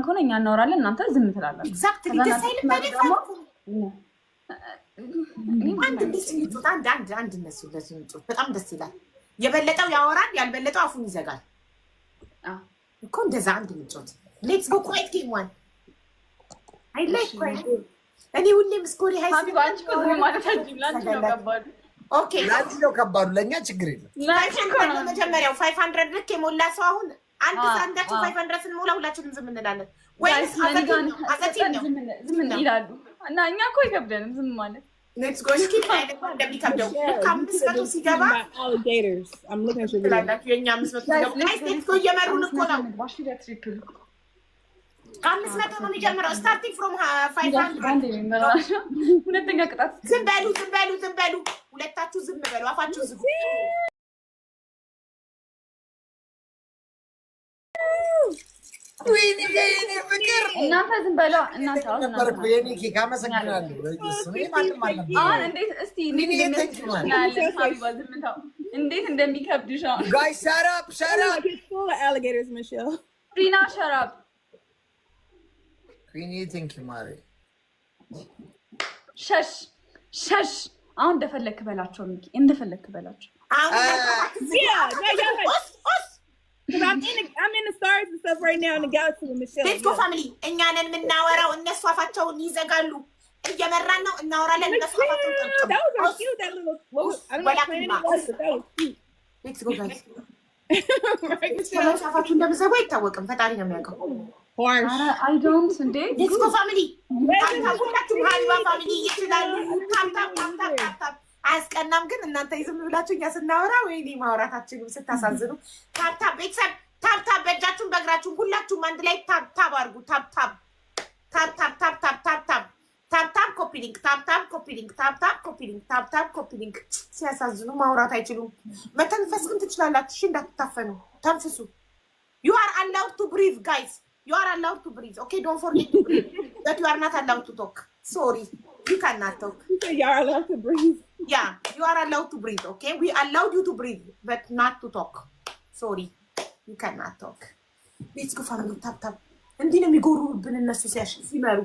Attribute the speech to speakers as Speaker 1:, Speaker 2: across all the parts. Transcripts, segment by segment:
Speaker 1: ከሆነ እኛ እናወራለን እናንተ ዝም ትላላችሁ።
Speaker 2: ኤግዛክትሊ ደስ አይልም ደግሞ አንድ ልጅ አንድ እነሱ ለዚህ በጣም ደስ ይላል። የበለጠው ያወራል ያልበለጠው አፉን ይዘጋል እኮ እንደዛ አንድ ልጅ ሌትስ ጎ ኳይት ጌም ዋን አይ ላይክ ኳይት እኔ ሁሌም ስኮሪ ሃይ
Speaker 1: ስኩል አንቺ እኮ ዝም ማለት አጅብላችሁ ነው ከባዱ።
Speaker 2: ኦኬ
Speaker 3: ላንቺ ነው ከባዱ ለኛ ችግር የለም።
Speaker 2: መጀመሪያው 500 ልክ የሞላ ሰው አሁን አንድ ሳንዳችሁ 500 ስንሞላ ሁላችንም ዝም እንላለን ወይስ አዘቲም ነው
Speaker 1: ዝም ይላሉ እና እኛ እኮ ይከብደንም ዝም ማለት
Speaker 2: ሌትስ ጎ እስኪ ፋይል እንደሚከብደው ከአምስት መቶ ሲገባ
Speaker 4: alligators I'm looking at your
Speaker 2: ላላችሁ የኛ 500 ሲገባ ሌትስ ጎ እየመሩን እኮ ነው ከአምስት መቶ ነው የሚጀምረው ስታርቲንግ ፍሮም 500
Speaker 1: ሁለተኛ ቅጣት
Speaker 2: ዝም በሉ ሁለታችሁ ዝም በሉ አፋችሁ ዝም
Speaker 3: ወይኔ ፍቅር
Speaker 1: እናንተ ዝም በሉ እናንተ
Speaker 3: ነበርኩ የኔ ኬክ አመሰግናለሁ።
Speaker 1: እንዴት እስቲ እንዴት እንደሚከብድሽ አሁን
Speaker 3: ጋይስ ሸራፕ
Speaker 4: full of alligators Michelle
Speaker 1: ሪና ሸራፕ
Speaker 3: ኩዊኒ ቴንክ ዩ ማሪ
Speaker 1: ሸሽ አሁን እንደፈለክ በላቸው ሚኪ እንደፈለክ በላቸው
Speaker 4: I'm in the stars and stuff right now in the galaxy with Michelle.
Speaker 2: Let's go family. እኛንን የምናወራው እነሱ አፋቸውን ይዘጋሉ። እየመራን ነው እናወራለን እነሱ አፋቸውን ጠምጠም.
Speaker 4: That was so cute that little I don't know what it was but that was cute.
Speaker 2: Let's go guys. ሰላም አፋቸውን እንደምዘጉ አይታወቅም ፈጣሪ ነው የሚያውቀው.
Speaker 1: I don't እንዴ
Speaker 2: Let's go family. ሁላችሁ ሀሪባ ፋሚሊ ይችላሉ. ታፕ አያስቀናም ግን እናንተ ይዝም ብላችሁ እኛ ስናወራ ወይኔ ማውራታችሁን ስታሳዝኑ ታፕ ቤተሰብ ታፕ በእጃችሁን በእግራችሁን ሁላችሁም አንድ ላይ ታፕ አድርጉ ታፕ ኮፒ ሊንክ ታፕ ኮፒ ሊንክ ሲያሳዝኑ ማውራት አይችሉም መተንፈስ ግን ትችላላችሁ እሺ እንዳትታፈኑ ተንፍሱ you are allowed to breathe guys you are allowed to breathe okay don't forget to breathe but you are not allowed to talk sorry you cannot talk
Speaker 4: you are allowed to breathe
Speaker 2: yeah you are allowed to breathe okay we allowed you to breathe but not to talk sorry you cannot talk let's go family tap እንዲህ ነው የሚጎሩብን እነሱ ሲመሩ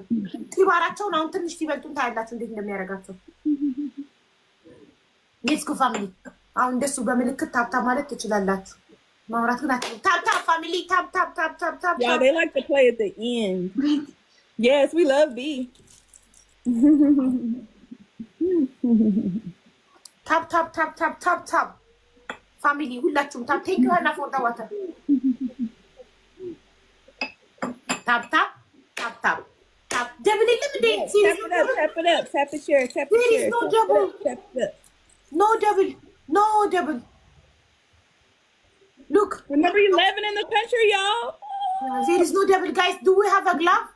Speaker 2: ቲባራቸውን አሁን ትንሽ ሲበልጡን ታያላችሁ እንዴት እንደሚያረጋቸው let's go family አሁን እንደሱ በምልክት ታፕ ማለት ትችላላችሁ ማውራት ግን አትችሉ ታፕ family ታፕ
Speaker 4: yeah they like to play at the end yes we love B
Speaker 2: ታፕ ፋሚሊ ሁላችሁም ታፕ ቴክ ዩ እና ፎር ዘ ዋተር ታፕ ደብል የለም እንዴ
Speaker 4: tap the share
Speaker 2: no double look
Speaker 4: remember you living in the country y'all
Speaker 2: there is no double guys do we have a glove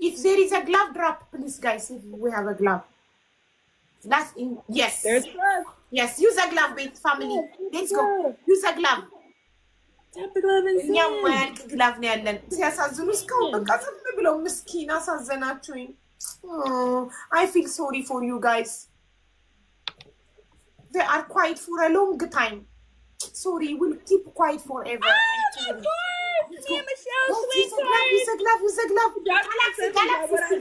Speaker 2: if there is a glove drop please guys if we have a glove that's in yes
Speaker 4: there's glove
Speaker 2: yes use a glove with family let's go use a glove
Speaker 4: tap the glove and
Speaker 2: እኛ ማልክ ግላቭ ነው ያለን ሲያሳዝኑ እስካሁን በቃ ዝም ብለው ምስኪን አሳዘናችሁኝ I feel sorry for you guys they are quiet for a long time sorry we'll keep quiet forever
Speaker 4: me and Michelle sweet
Speaker 2: use a glove galaxy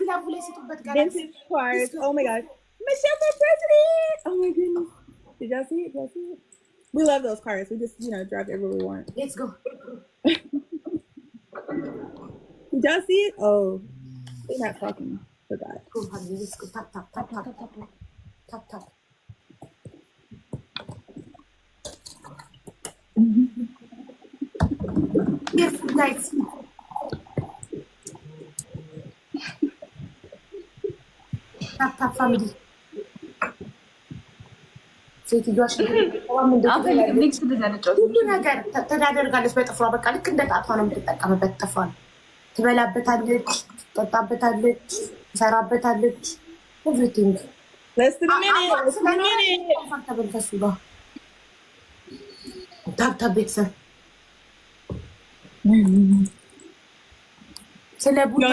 Speaker 2: glove ላይ ሲጡበት galaxy
Speaker 4: cards oh my god Michelle for president oh my goodness did y'all see it we love those cards we just drive everywhere we want
Speaker 2: let's go
Speaker 4: did y'all see it oh they're not talking forgot
Speaker 2: go honey let's go tap careful guys tap family ሴትዮዋሽ ሁሉ ነገር ተዳደርጋለች በጥፍሯ በቃ ልክ እንደ ጣቷ ነው የምትጠቀምበት ጥፍሯን ትበላበታለች ትጠጣበታለች ትሰራበታለች ኤቭሪቲንግ ተበልከሱ ጋር ታብታብ ቤተሰብ ስለ ቡና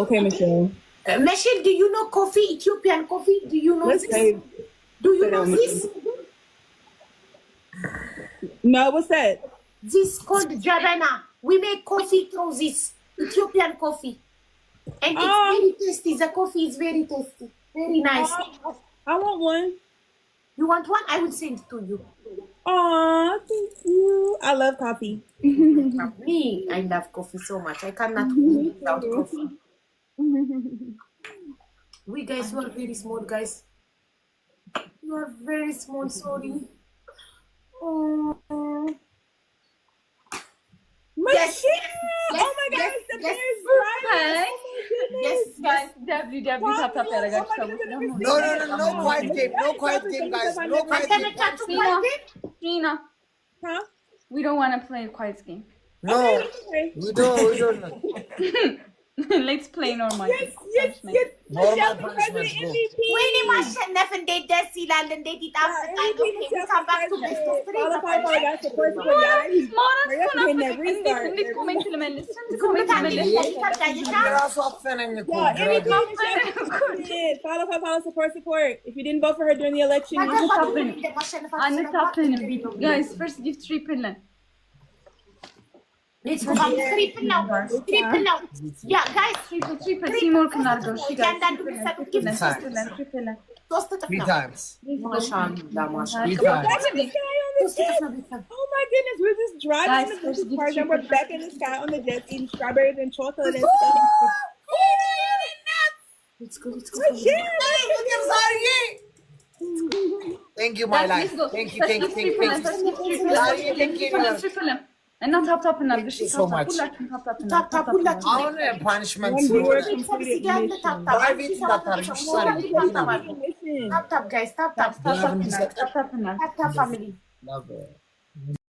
Speaker 4: okay Michelle
Speaker 2: Michelle do you know coffee Ethiopian coffee do you know this? Do you know this?
Speaker 4: No, what's that?
Speaker 2: This called Jabana. We make coffee through this Ethiopian coffee. And it's very tasty. The coffee is very tasty. Very nice.
Speaker 4: I want one.
Speaker 2: You want one? I will send it to you.
Speaker 4: Aw, thank you. I love coffee.
Speaker 2: Me, I love coffee so much. I cannot live without coffee. We guys, you are very small, guys. You are very small, sorry. Oh. Yes.
Speaker 4: Oh my God,
Speaker 2: Yes.
Speaker 4: the
Speaker 2: Yes.
Speaker 4: bear's right.
Speaker 2: Yes,
Speaker 1: Guys, WW tap tap ያደረጋችሁ ሰዎች ደግሞ
Speaker 3: No quiet game. No quiet game, guys. No quiet
Speaker 2: Can I
Speaker 3: game.
Speaker 2: touch you like it?
Speaker 1: Trina,
Speaker 4: Huh?
Speaker 1: we don't want to play a quiet game.
Speaker 3: No,
Speaker 4: Okay.
Speaker 3: we don't.
Speaker 1: Let's play normal.
Speaker 4: Yes.
Speaker 3: Normal
Speaker 4: Michelle, the
Speaker 3: punishments,
Speaker 4: president
Speaker 3: go.
Speaker 4: MVP.
Speaker 2: ወይኔ ማሸነፍ እንዴት ደስ ይላል! እንዴት ይጣፍጣል!
Speaker 4: MVP,
Speaker 2: Okay, we
Speaker 4: Michelle,
Speaker 2: come back to
Speaker 4: the
Speaker 2: best of
Speaker 4: president.
Speaker 2: three.
Speaker 4: Follow, guys, support, guys.
Speaker 1: ማውራት
Speaker 4: Hurry up
Speaker 1: እኮ
Speaker 4: and hit that
Speaker 1: ናፈቀኝ።
Speaker 4: restart.
Speaker 1: እንዴት ኮሜንት ልመልስ? ስንት
Speaker 2: ዝም
Speaker 1: ኮሜንት
Speaker 2: ብታለኝ
Speaker 1: ልመልስ?
Speaker 2: ይታያል።
Speaker 3: ራሱ አፈነኝ እኮ
Speaker 4: Yeah,
Speaker 3: ግራ
Speaker 4: MVP,
Speaker 3: ገባኝ።
Speaker 4: Michelle, follow, support. If you didn't vote for her during the election, you just
Speaker 1: አንታፍንም ጋይስ ፈርስት ጊፍት ትሪፕል ነን
Speaker 2: Let's go back to triple now. Triple now. Yeah, guys.
Speaker 1: ትሪፕል ሲሞር እናድርገው እሺ ጋይስ
Speaker 2: እያንዳንዱ የሚሰጡት ጊፍት
Speaker 1: ትሪፕል ነን
Speaker 2: ሶስት እጥፍ
Speaker 3: Three
Speaker 2: ነው።
Speaker 3: times.
Speaker 2: ማሻአላ ማሻአላ።
Speaker 3: Three times.
Speaker 2: ሶስት እጥፍ ነው ቤተሰብ።
Speaker 4: Oh my goodness, we're just driving
Speaker 1: Guys,
Speaker 4: in the
Speaker 1: first
Speaker 4: British
Speaker 1: give
Speaker 4: cars and
Speaker 1: triple
Speaker 4: we're back in the sky on the jet eating strawberries and chocolate and stuff.
Speaker 2: Let's go.
Speaker 3: Thank you, my life. Thank you.
Speaker 1: እና ታፕታፕ እናድርግ እሺ
Speaker 3: So much.
Speaker 1: ሁላችሁም ታፕታፕ
Speaker 2: ታፕታፕ ሁላችሁም።
Speaker 3: አሁን ፓኒሽመንት
Speaker 4: One viewer
Speaker 2: ቤተሰብ
Speaker 4: completed
Speaker 2: እዚህ ጋር ያለ
Speaker 4: mission.
Speaker 2: ታፕታፕ።
Speaker 3: ፕራይቬት እንዳታርጊ ሰሪ
Speaker 4: Mission.
Speaker 2: ታፕታፕ ጋይስ ታፕታፕ
Speaker 1: ታፕታፕ እናድርግ
Speaker 2: ታፕታፕ ፋሚሊ
Speaker 3: Love it.